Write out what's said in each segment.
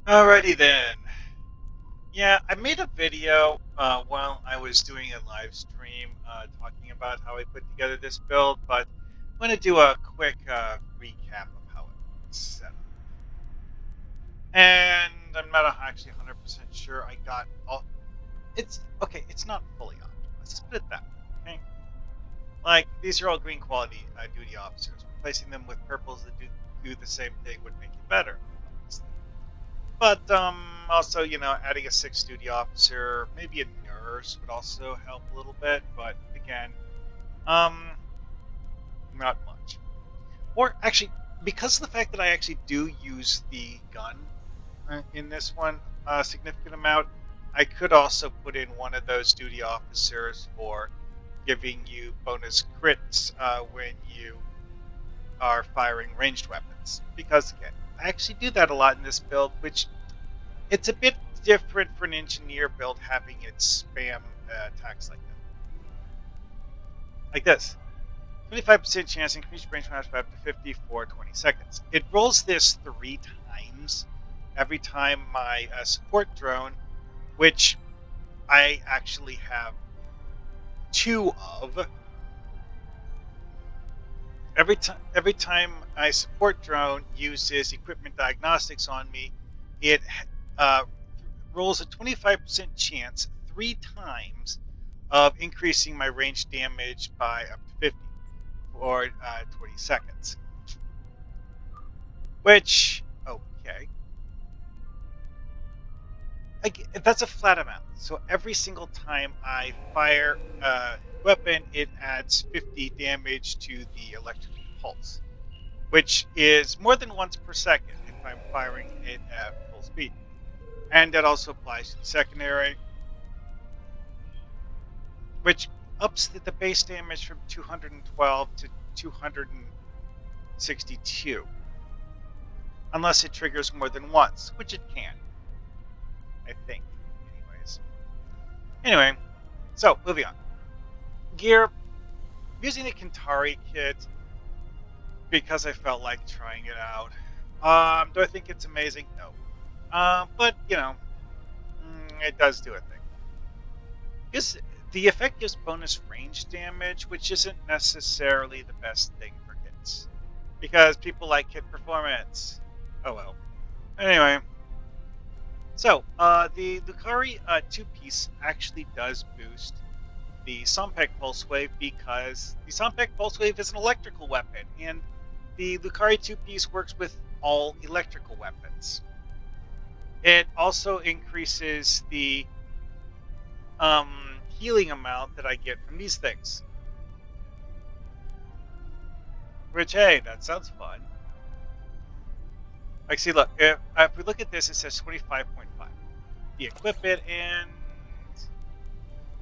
Alrighty then. Yeah, I made a video while I was doing a live stream talking about how I put together this build, but I'm going to do a quick recap of how it's set up. And I'm not actually 100% sure I got all. It's okay, it's not fully optimized. Let's put it that way. Okay? Like, these are all green quality duty officers. Replacing them with purples that do the same thing would make it better. Obviously. But also, adding a sixth duty officer, maybe a nurse would also help a little bit. But again, um, not much. Or actually, because of the fact that I actually do use the gun in this one a significant amount, I could also put in one of those duty officers for giving you bonus crits when you are firing ranged weapons. Because again, I actually do that a lot in this build, which it's a bit different for an engineer build having it spam attacks like that. Like this. 25% chance increase range match by up to 50 for 20 seconds. It rolls this 3 times every time my support drone, which I actually have 2 of. Every time my support drone uses equipment diagnostics on me, it rolls a 25% chance 3 times of increasing my range damage by up to 50 for 20 seconds. Which, okay. That's a flat amount. So every single time I fire a weapon, it adds 50 damage to the electrical pulse, which is more than once per second if I'm firing it at full speed. And that also applies to the secondary, which ups the base damage from 212 to 262. Unless it triggers more than once, which it can. I think. Anyway, so moving on. Gear. Using the Kintari kit because I felt like trying it out. Do I think it's amazing? No. But, it does do a thing. The effect gives bonus range damage, which isn't necessarily the best thing for kits. Because people like kit performance. Oh well. Anyway. So, the Lucari 2-piece actually does boost the Sompek Pulse Wave because the Sompek Pulse Wave is an electrical weapon, and the Lucari 2-piece works with all electrical weapons. It also increases the healing amount that I get from these things. Which, hey, that sounds fun. Like, see, look, if we look at this, it says 25.5. You equip it and...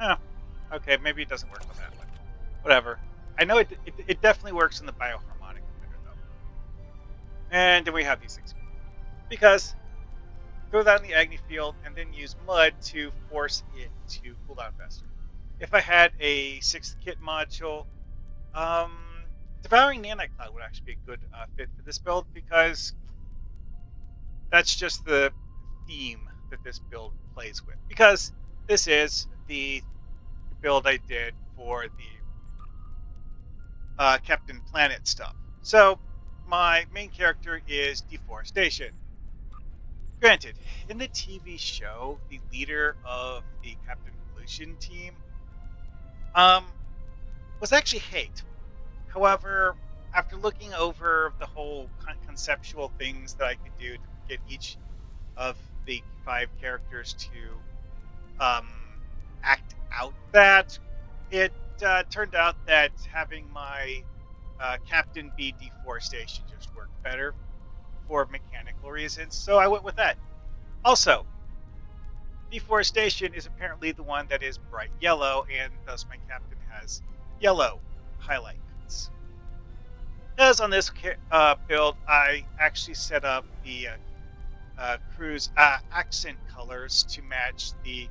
Oh, okay, maybe it doesn't work on that one. Whatever. I know it definitely works in the bioharmonic emitter, though. And then we have these things. Because throw that in the Agni field and then use mud to force it to cool down faster. If I had a 6th kit module, Devouring Nanite would actually be a good fit for this build because that's just the theme that this build plays with. Because this is the build I did for the Captain Planet stuff. So my main character is Deforestation. Granted, in the TV show, the leader of the Captain Pollution team was actually Hate. However, after looking over the whole conceptual things that I could do to get each of the 5 characters to act out that, it turned out that having my captain be Deforestation just worked better for mechanical reasons, so I went with that. Also, Deforestation is apparently the one that is bright yellow, and thus my captain has yellow highlights. As on this build, I actually set up the crew's accent colors to match the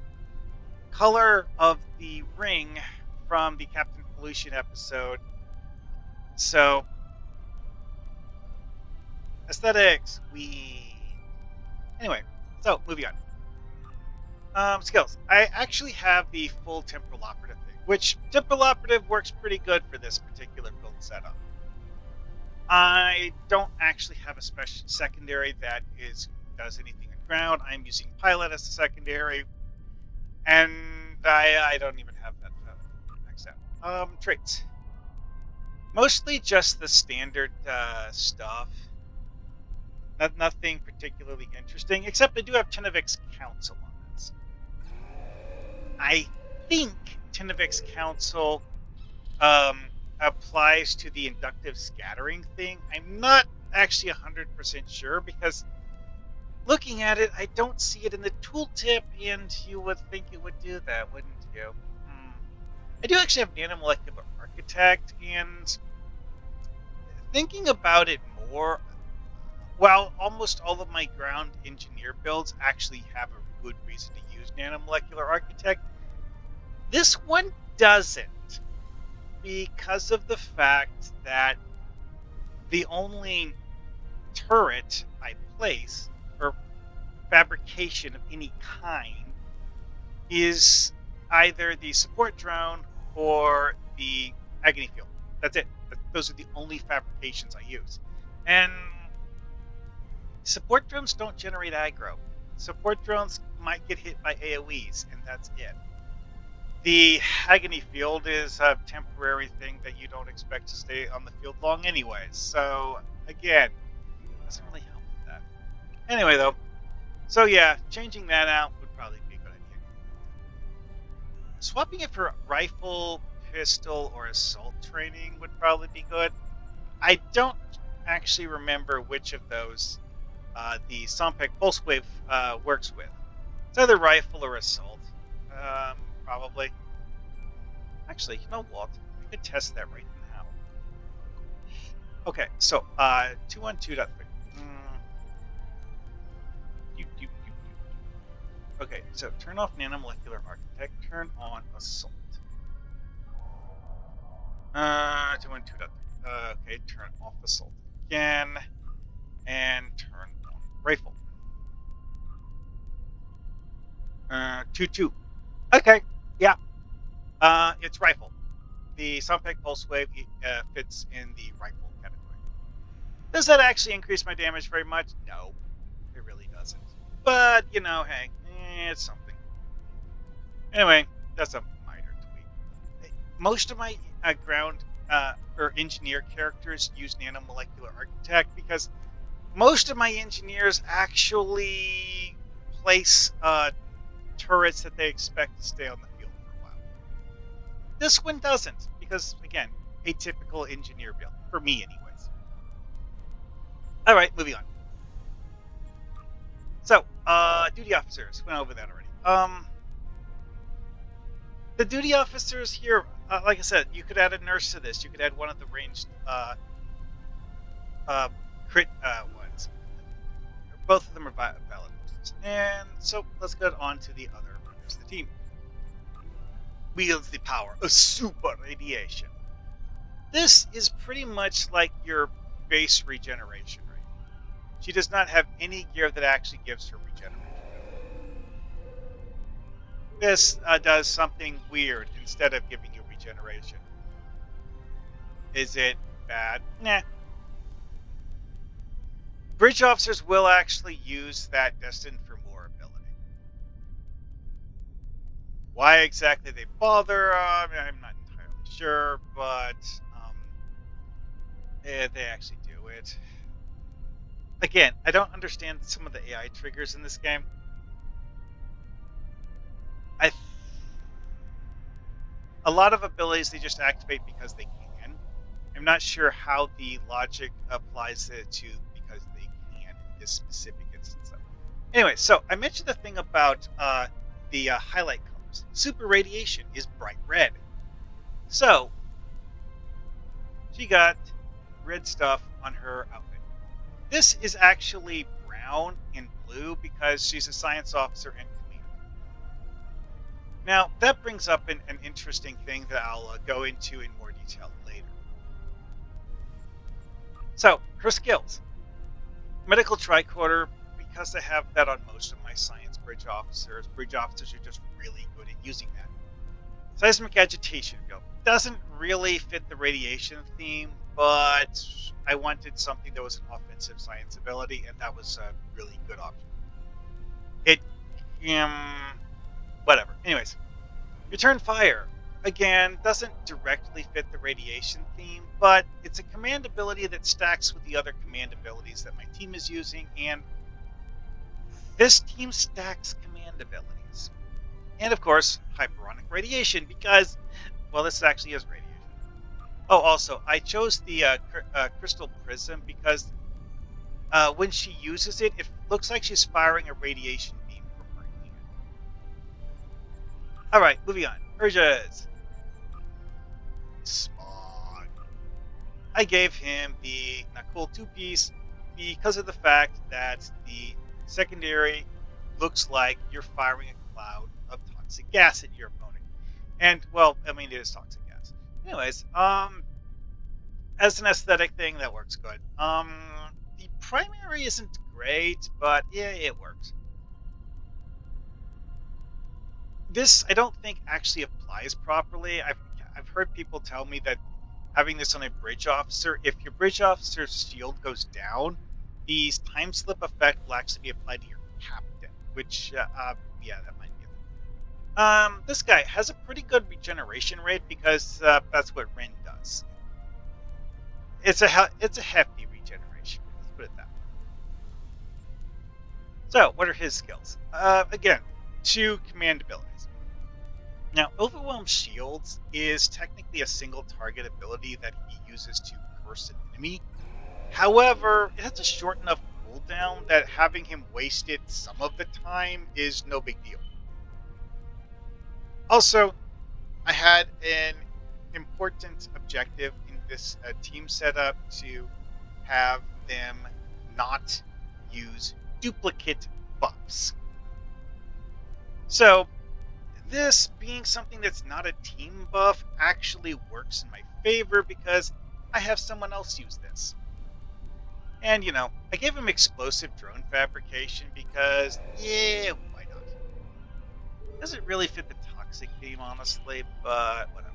color of the ring from the Captain Pollution episode. So, aesthetics, Anyway, So, moving on. Skills. I actually have the full Temporal Operative thing, which Temporal Operative works pretty good for this particular build setup. I don't actually have a special secondary that does anything on ground. I'm using Pilot as a secondary, and I don't even have that maxed out. Traits. Mostly just the standard stuff. Nothing particularly interesting, except I do have Tenevic's Council on this. I think Tenevic's Council applies to the inductive scattering thing. I'm not actually 100% sure, because looking at it, I don't see it in the tooltip, and you would think it would do that, wouldn't you? I do actually have Nanomolecular Architect, and thinking about it more, while almost all of my ground engineer builds actually have a good reason to use Nanomolecular Architect, this one doesn't, because of the fact that the only turret I place, or fabrication of any kind, is either the support drone or the agony field. That's it. Those are the only fabrications I use. And support drones don't generate aggro. Support drones might get hit by AoEs, and that's it. The agony field is a temporary thing that you don't expect to stay on the field long anyways. So, again, doesn't really help with that. Anyway, though, so yeah, changing that out would probably be a good idea. Swapping it for rifle, pistol, or assault training would probably be good. I don't actually remember which of those the Sompek Pulse Wave works with. It's either rifle or assault. Probably. Actually, you know what? We could test that right now. Okay, so 212.3. Okay, so turn off Nanomolecular Architect, turn on Assault. 212.3. Okay, turn off Assault again, and turn on Rifle. 2-2. Okay, yeah. It's Rifle. The Sompek Pulse Wave fits in the Rifle category. Does that actually increase my damage very much? No, it really doesn't. But, you know, hey, it's something. Anyway, that's a minor tweak. Most of my ground or engineer characters use Nanomolecular Architect because most of my engineers actually place turrets that they expect to stay on the field for a while. This one doesn't, because, again, a typical engineer build, for me anyways. Alright, moving on. So, duty officers, went over that already. The duty officers here, like I said, you could add a nurse to this. You could add one of the ranged crit ones. Both of them are valid options. And so let's get on to the other members of the team. Wields the power of super radiation. This is pretty much like your base regeneration rate. She does not have any gear that actually gives her regeneration. This does something weird instead of giving you regeneration. Is it bad? Nah. Bridge officers will actually use that Destined for More ability. Why exactly they bother, I'm not entirely sure, but they actually do it. Again, I don't understand some of the AI triggers in this game. A lot of abilities they just activate because they can. I'm not sure how the logic applies it to because they can in this specific instance. Anyway, so I mentioned the thing about the highlight colors. Super radiation is bright red. So she got red stuff on her outfit. This is actually brown and blue because she's a science officer and commander. Now, that brings up an interesting thing that I'll go into in more detail later. So, her skills. Medical tricorder, because I have that on most of my science bridge officers. Bridge officers are just really good at using that. Seismic agitation field doesn't really fit the radiation theme, but I wanted something that was an offensive science ability, and that was a really good option. It, whatever. Anyways, return fire. Again, doesn't directly fit the radiation theme, but it's a command ability that stacks with the other command abilities that my team is using, and this team stacks command abilities. And of course, hyperonic radiation, because, well, this actually is radiation. Oh, also, I chose the crystal prism because when she uses it, it looks like she's firing a radiation beam from her hand. Alright, moving on. Urges. Smog. I gave him the not cool 2-piece because of the fact that the secondary looks like you're firing a cloud of toxic gas at your opponent. And, well, I mean, it is toxic gas. Anyways, as an aesthetic thing, that works good. The primary isn't great, but yeah, it works. This, I don't think, actually applies properly. I've heard people tell me that having this on a bridge officer, if your bridge officer's shield goes down, the time slip effect will actually be applied to your captain, which, yeah, that might be it. This guy has a pretty good regeneration rate because that's what Ren does. It's a hefty regeneration. Let's put it that way. So, what are his skills? Again, 2 command abilities. Now, Overwhelm Shields is technically a single target ability that he uses to curse an enemy. However, it has a short enough cooldown that having him waste it some of the time is no big deal. Also, I had an important objective in this team setup to have them not use duplicate buffs. So, this being something that's not a team buff actually works in my favor because I have someone else use this. And, you know, I gave him explosive drone fabrication because, yeah, why not? Doesn't really fit the toxic theme, honestly, but whatever.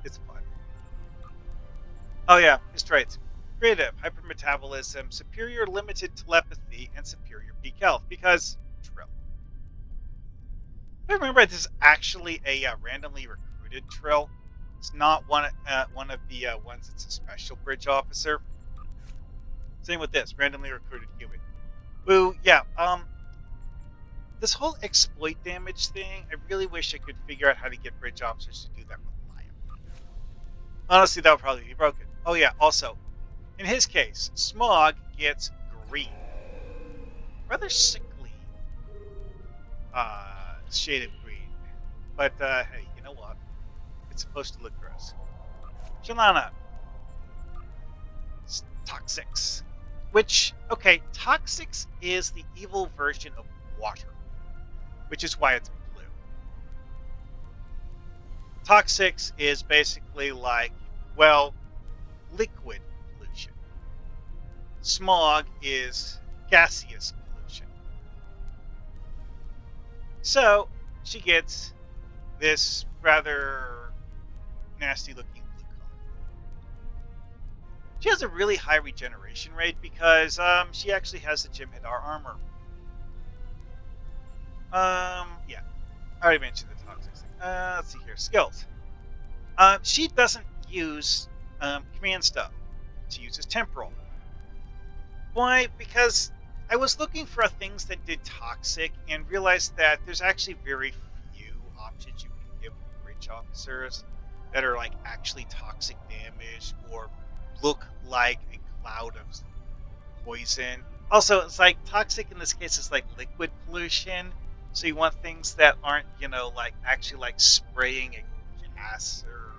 It's fun. Oh yeah, his traits. Creative, hypermetabolism, superior limited telepathy, and superior peak health, because Trill. I remember this is actually a randomly recruited Trill. It's not one of the ones that's a special bridge officer. Same with this, randomly recruited human. Woo, yeah, this whole exploit damage thing, I really wish I could figure out how to get bridge officers to do that reliably. Honestly, that would probably be broken. Oh yeah, also, in his case, Smog gets green. Rather sickly shade of green. But, hey, you know what? It's supposed to look gross. Shalana. Toxics. Which, okay, Toxics is the evil version of water. Which is why it's blue. Toxics is basically like, well, liquid pollution. Smog is gaseous pollution. So, she gets this rather nasty looking blue color. She has a really high regeneration rate because she actually has the Jim'Hadar armor. Yeah. I already mentioned the toxics thing. Let's see here. Skills. She doesn't use command stuff. She uses Temporal. Why? Because I was looking for things that did toxic and realized that there's actually very few options you can give bridge officers that are like actually toxic damage or look like a cloud of poison. Also, it's like toxic in this case is like liquid pollution. So you want things that aren't, you know, like actually like spraying a gas or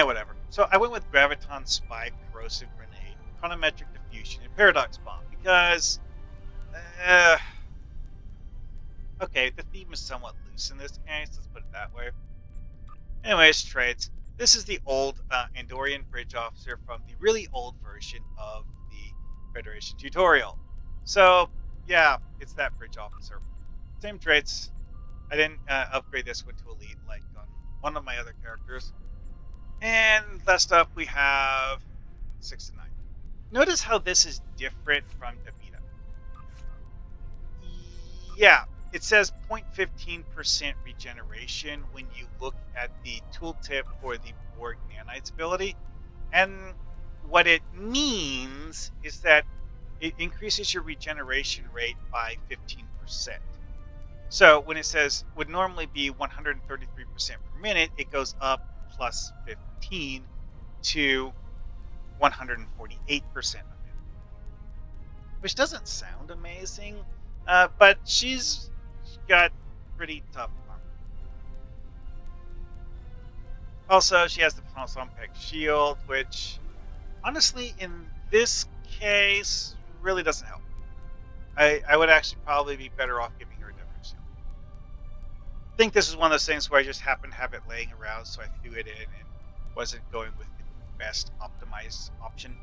whatever. So I went with Graviton Spike, Corrosive Grenade, Chronometric Diffusion, and Paradox Bomb because, okay, the theme is somewhat loose in this case. Let's put it that way. Anyways, traits. This is the old Andorian Bridge Officer from the really old version of the Federation tutorial. So, yeah, it's that bridge officer. Same traits. I didn't upgrade this one to elite like on one of my other characters. And last up, we have 6 to 9. Notice how this is different from Davida. Yeah, it says 0.15% regeneration when you look at the tooltip for the Borg Nanites ability. And what it means is that it increases your regeneration rate by 15%. So when it says would normally be 133% per minute, it goes up plus 15 to 148% a minute, which doesn't sound amazing, but she's got pretty tough armor. Also, she has the Pek shield, which honestly, in this case, really doesn't help. I would actually probably be better off giving her a different shield. I think this is one of those things where I just happened to have it laying around, so I threw it in and wasn't going with the best optimized option.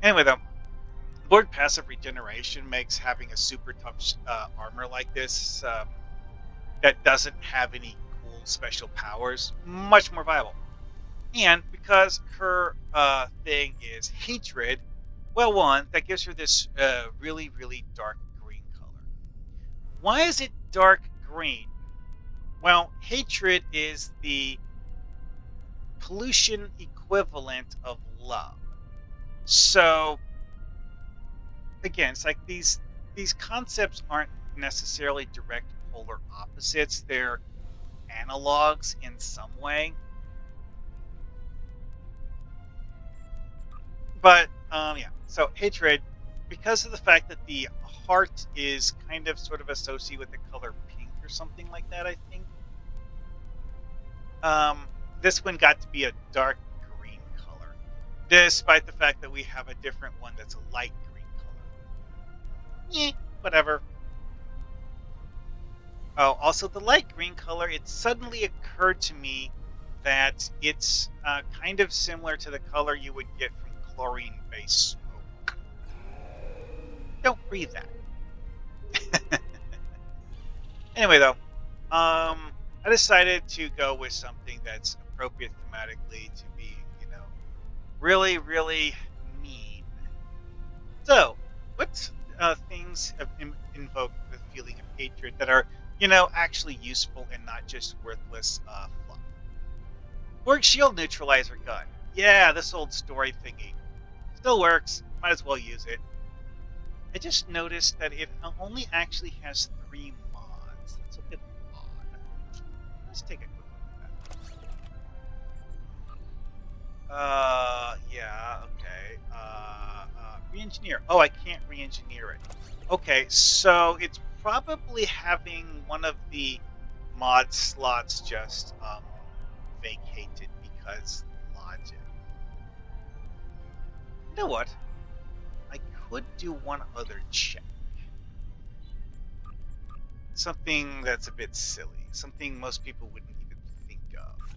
Anyway, though, Borg passive regeneration makes having a super tough armor like this that doesn't have any cool special powers much more viable. And because her thing is hatred, well, one, that gives her this really, really dark green color. Why is it dark green? Well, hatred is the pollution equivalent of love. So, again, it's like these concepts aren't necessarily direct polar opposites. They're analogs in some way. But, yeah. So, hatred, because of the fact that the heart is kind of sort of associated with the color pink or something like that, I think. This one got to be a dark green color, despite the fact that we have a different one that's a light green color. Whatever. Oh, also the light green color, it suddenly occurred to me that it's kind of similar to the color you would get from chlorine-based smoke. Don't breathe that. Anyway, though, I decided to go with something that's appropriate thematically to be, really, really mean. So, what things have invoked the feeling of hatred that are, actually useful and not just worthless fluff? Borg shield neutralizer gun. Yeah, this old story thingy. Still works. Might as well use it. I just noticed that it only actually has 3 mods. That's a bit odd. Let's take a quick look at that. Yeah, okay. Re-engineer. Oh, I can't re-engineer it. Okay, so it's probably having one of the mod slots just vacated because logic. You know what? I could do one other check. Something that's a bit silly. Something most people wouldn't even think of.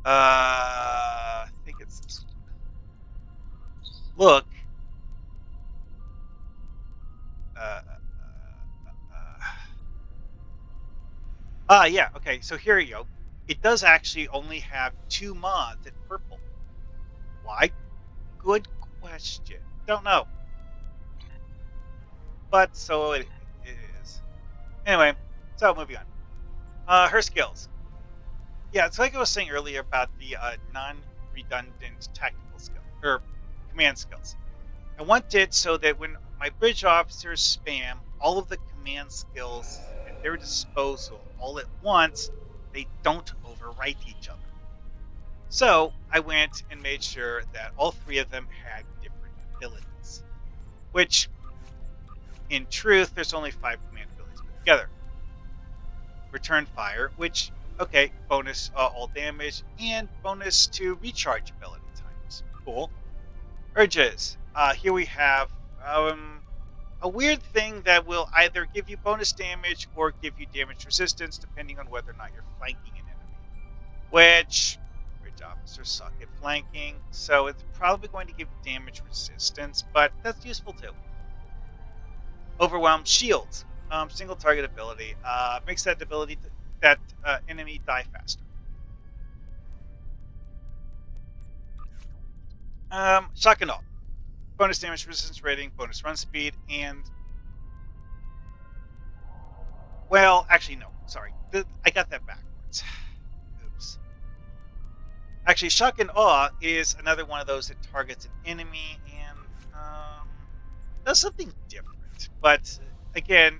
I think it's this one. Look. Yeah, okay, so here you go. It does actually only have 2 mods in purple. Why? Good question. Don't know. But so it is. Anyway, so moving on. Her skills. Yeah, it's like I was saying earlier about the non-redundant tactical skill, or command skills. I want it so that when my bridge officers spam all of the command skills at their disposal all at once, they don't overwrite each other. So I went and made sure that all 3 of them had different abilities, which in truth, there's only 5 command abilities put together. Return fire, which, okay, bonus all damage and bonus to recharge ability times. Cool. Urges. Here we have a weird thing that will either give you bonus damage or give you damage resistance, depending on whether or not you're flanking an enemy. Which bridge officers suck at flanking, so it's probably going to give damage resistance, but that's useful too. Overwhelm shields, single target ability, makes that enemy die faster. Shock and awe, bonus damage resistance rating, bonus run speed, and well, actually no, sorry, I got that backwards. Oops. Actually, shock and awe is another one of those that targets an enemy and does something different. But again,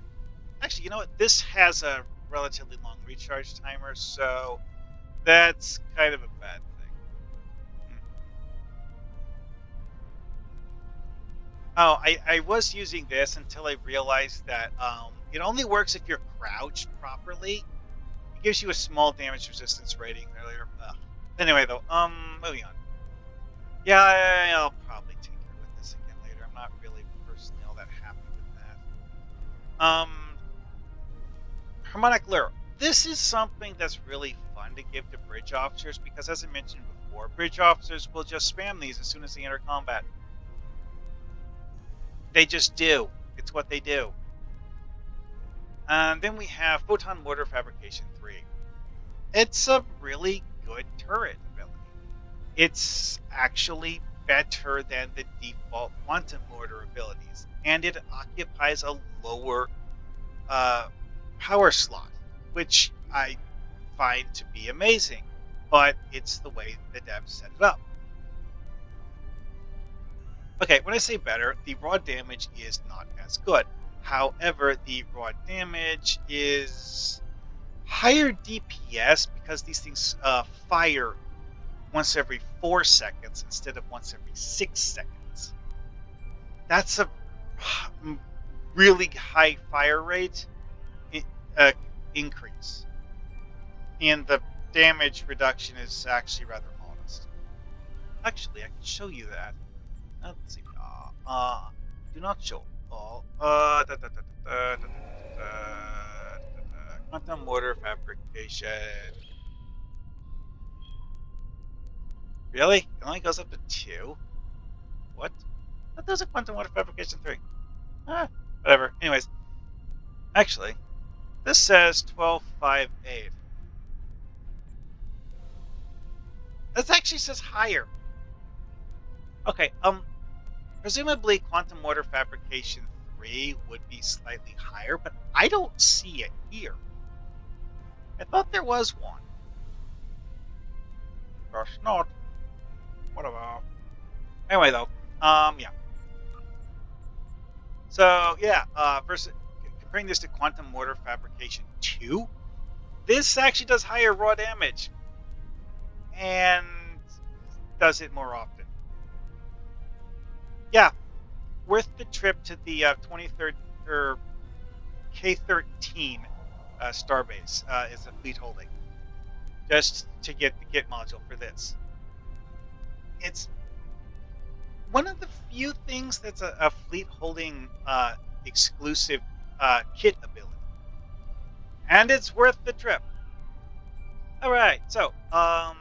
actually, you know what? This has a relatively long recharge timer, so that's kind of a bad thing. Oh, I was using this until I realized that it only works if you're crouched properly. It gives you a small damage resistance rating earlier. Anyway, though, moving on. Yeah, I'll probably tinker with this again later. I'm not really personally all that happy with that. Harmonic Lure. This is something that's really fun to give to bridge officers because, as I mentioned before, bridge officers will just spam these as soon as they enter combat. They just do. It's what they do. And then we have Photon Mortar Fabrication 3. It's a really good turret ability. It's actually better than the default Quantum Mortar abilities, and it occupies a lower power slot, which I find to be amazing, but it's the way the devs set it up. Okay, when I say better, the raw damage is not as good. However, the raw damage is higher DPS because these things fire once every 4 seconds instead of once every 6 seconds. That's a really high fire rate increase. And the damage reduction is actually rather modest. Actually, I can show you that. Let's see. Do not show all. Quantum Mortar Fabrication. Really? It only goes up to 2? What? That does a Quantum Mortar Fabrication 3. Whatever. Anyways. Actually, this says 1258. This actually says higher. Okay, presumably Quantum Mortar Fabrication 3 would be slightly higher, but I don't see it here. I thought there was one. Gosh, not. Whatever. Anyway, though, yeah. So, yeah, versus comparing this to Quantum Mortar Fabrication 2, this actually does higher raw damage and does it more often. Yeah, worth the trip to the 23rd or K13 starbase is a fleet holding, just to get the kit module for this. It's one of the few things that's a fleet holding exclusive kit ability, and it's worth the trip. All right, so that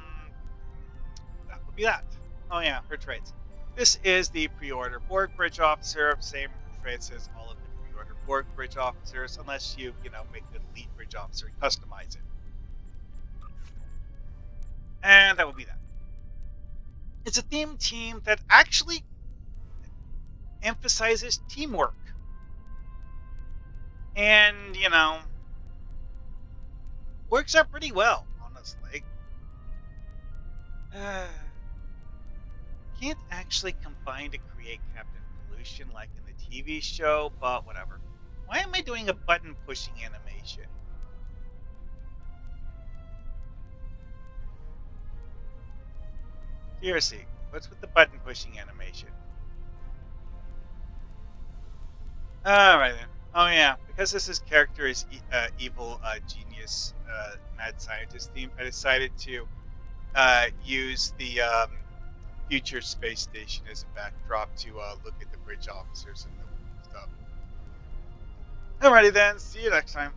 would be that. Oh yeah, her traits. This is the pre-order Borg Bridge Officer, same traits as all of the pre-order Borg Bridge Officers, unless you make the Elite Bridge Officer and customize it. And that would be that. It's a theme team that actually emphasizes teamwork. And, works out pretty well, honestly. Can't actually combine to create Captain Pollution like in the TV show, but whatever. Why am I doing a button pushing animation? Seriously, what's with the button pushing animation? Alright then. Oh yeah, because this character is evil genius mad scientist theme, I decided to use the future space station as a backdrop to look at the bridge officers and the stuff. Alrighty then, see you next time.